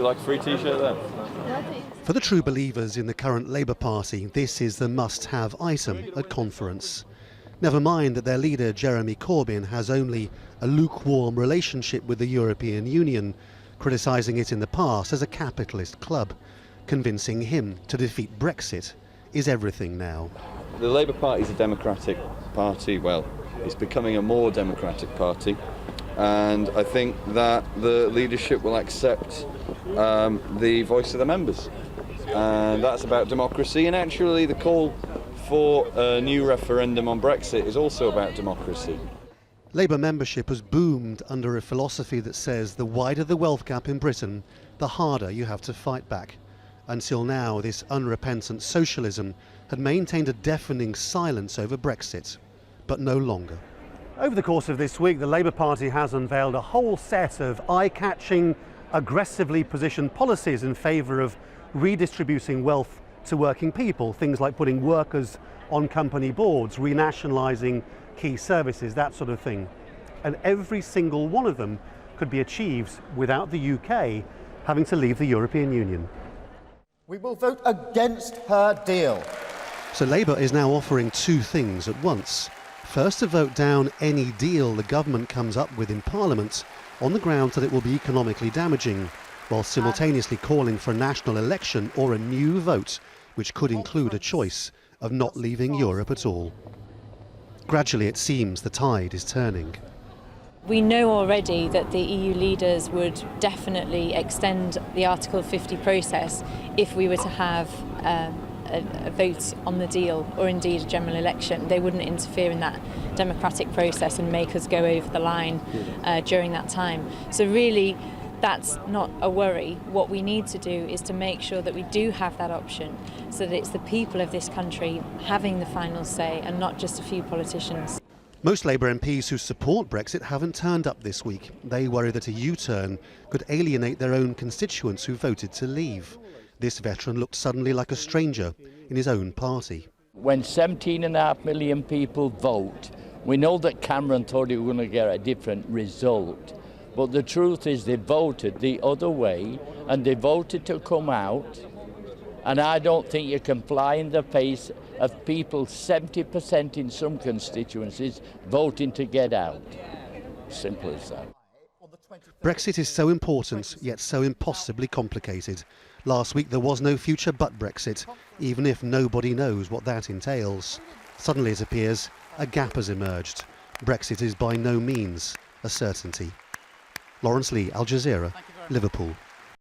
You like a free t-shirt then? For the true believers in the current Labour Party, this is the must-have item at conference. Never mind that their leader Jeremy Corbyn has only a lukewarm relationship with the European Union, criticising it in the past as a capitalist club. Convincing him to defeat Brexit is everything now. The Labour Party is a democratic party. Well, it's becoming a more democratic party, and I think that the leadership will accept the voice of the members, and that's about democracy. And actually the call for a new referendum on Brexit is also about democracy. Labour membership has boomed under a philosophy that says the wider the wealth gap in Britain, the harder you have to fight back. Until now, this unrepentant socialism had maintained a deafening silence over Brexit, but no longer. Over the course of this week, the Labour Party has unveiled a whole set of eye-catching, aggressively positioned policies in favour of redistributing wealth to working people, things like putting workers on company boards, renationalising key services, that sort of thing. And every single one of them could be achieved without the UK having to leave the European Union. We will vote against her deal. So Labour is now offering two things at once. First, to vote down any deal the government comes up with in Parliament on the grounds that it will be economically damaging, while simultaneously calling for a national election or a new vote, which could include a choice of not leaving Europe at all. Gradually, it seems the tide is turning. We know already that the EU leaders would definitely extend the Article 50 process if we were to have a vote on the deal, or indeed a general election. They wouldn't interfere in that democratic process and make us go over the line during that time. So really, that's not a worry. What we need to do is to make sure that we do have that option, so that it's the people of this country having the final say and not just a few politicians. Most Labour MPs who support Brexit haven't turned up this week. They worry that a U-turn could alienate their own constituents who voted to leave. This veteran looked suddenly like a stranger in his own party. When 17.5 million people vote, we know that Cameron thought he was going to get a different result. But the truth is they voted the other way, and they voted to come out. And I don't think you can fly in the face of people, 70% in some constituencies, voting to get out. Simple as that. Brexit is so important, yet so impossibly complicated. Last week there was no future but Brexit, even if nobody knows what that entails. Suddenly it appears a gap has emerged. Brexit is by no means a certainty. Laurence, Al Jazeera, Liverpool.